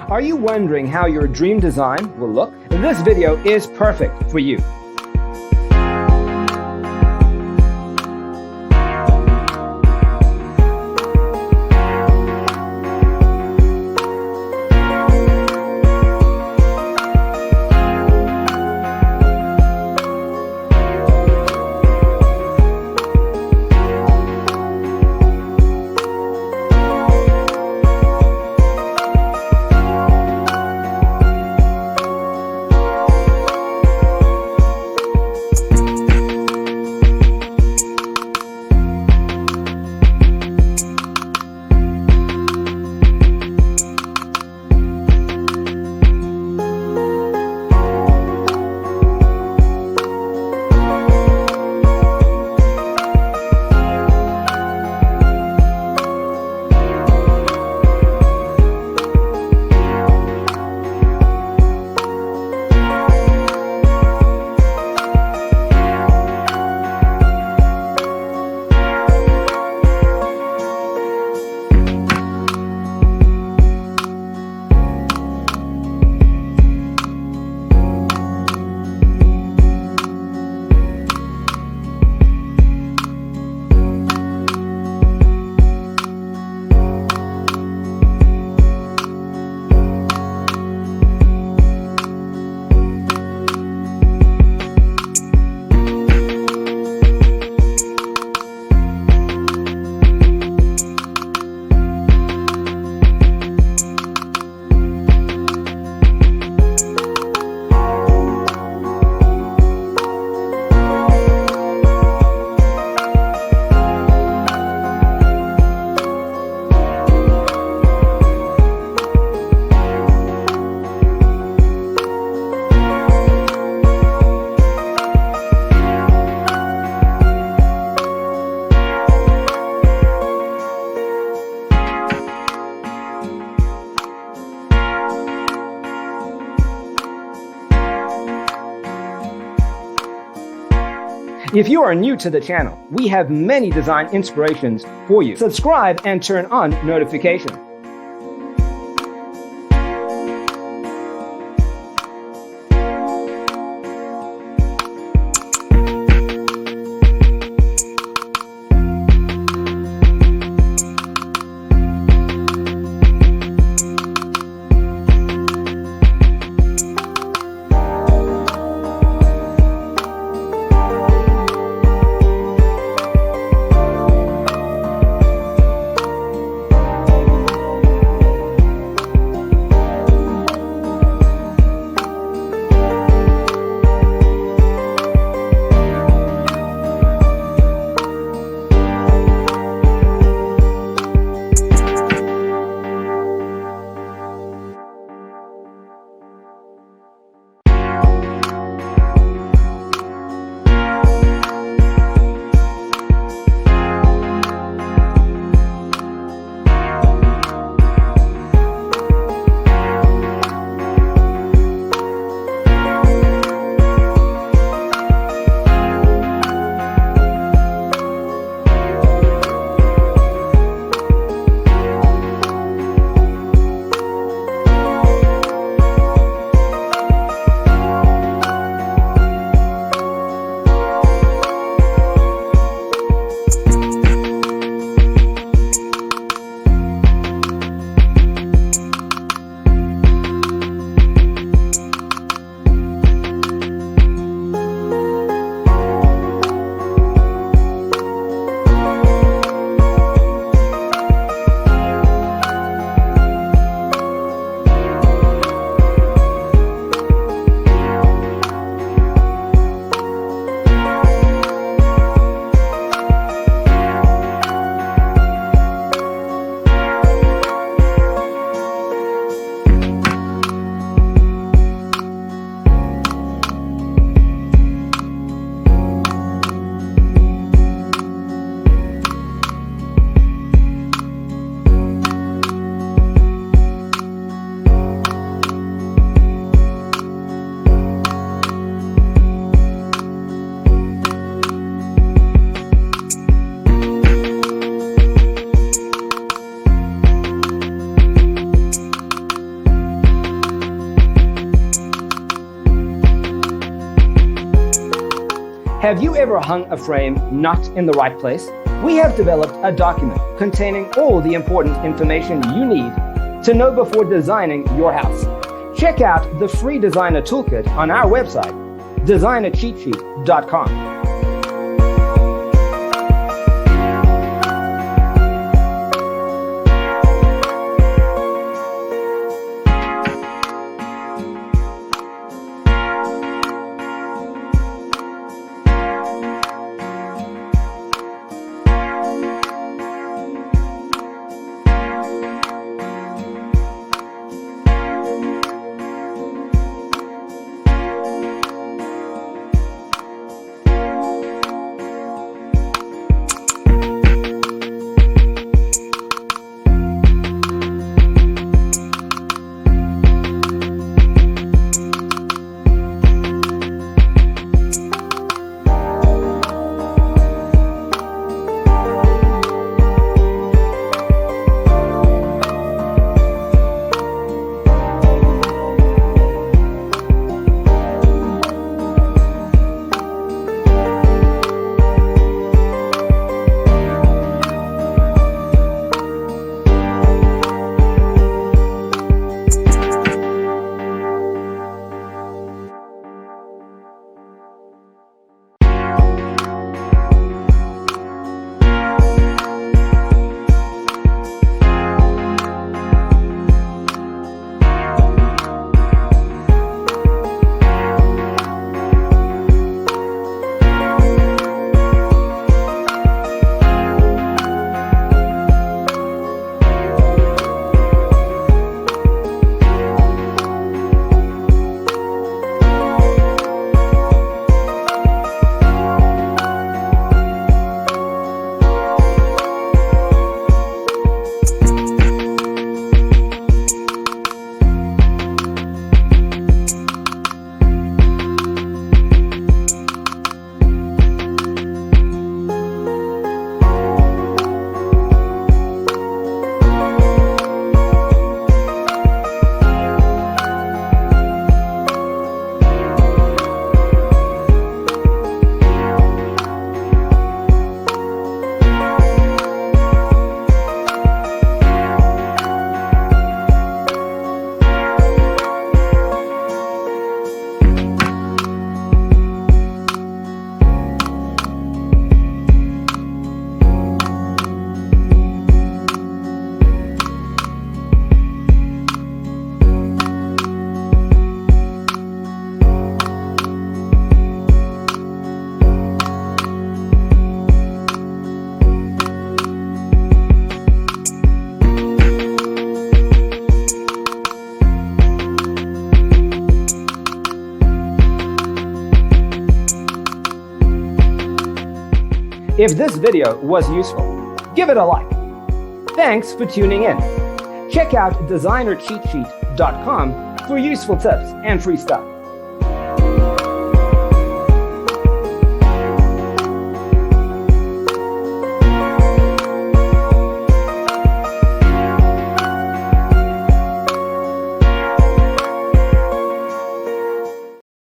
Are you wondering how your dream design will look? This video is perfect for you. If you are new to the channel, we have many design inspirations for you. Subscribe and turn on notifications. Have you ever hung a frame not in the right place? We have developed a document containing all the important information you need to know before designing your house. Check out the free designer toolkit on our website, designercheatsheet.com. If this video was useful, give it a like. Thanks for tuning in. Check out designercheatsheet.com for useful tips and free stuff.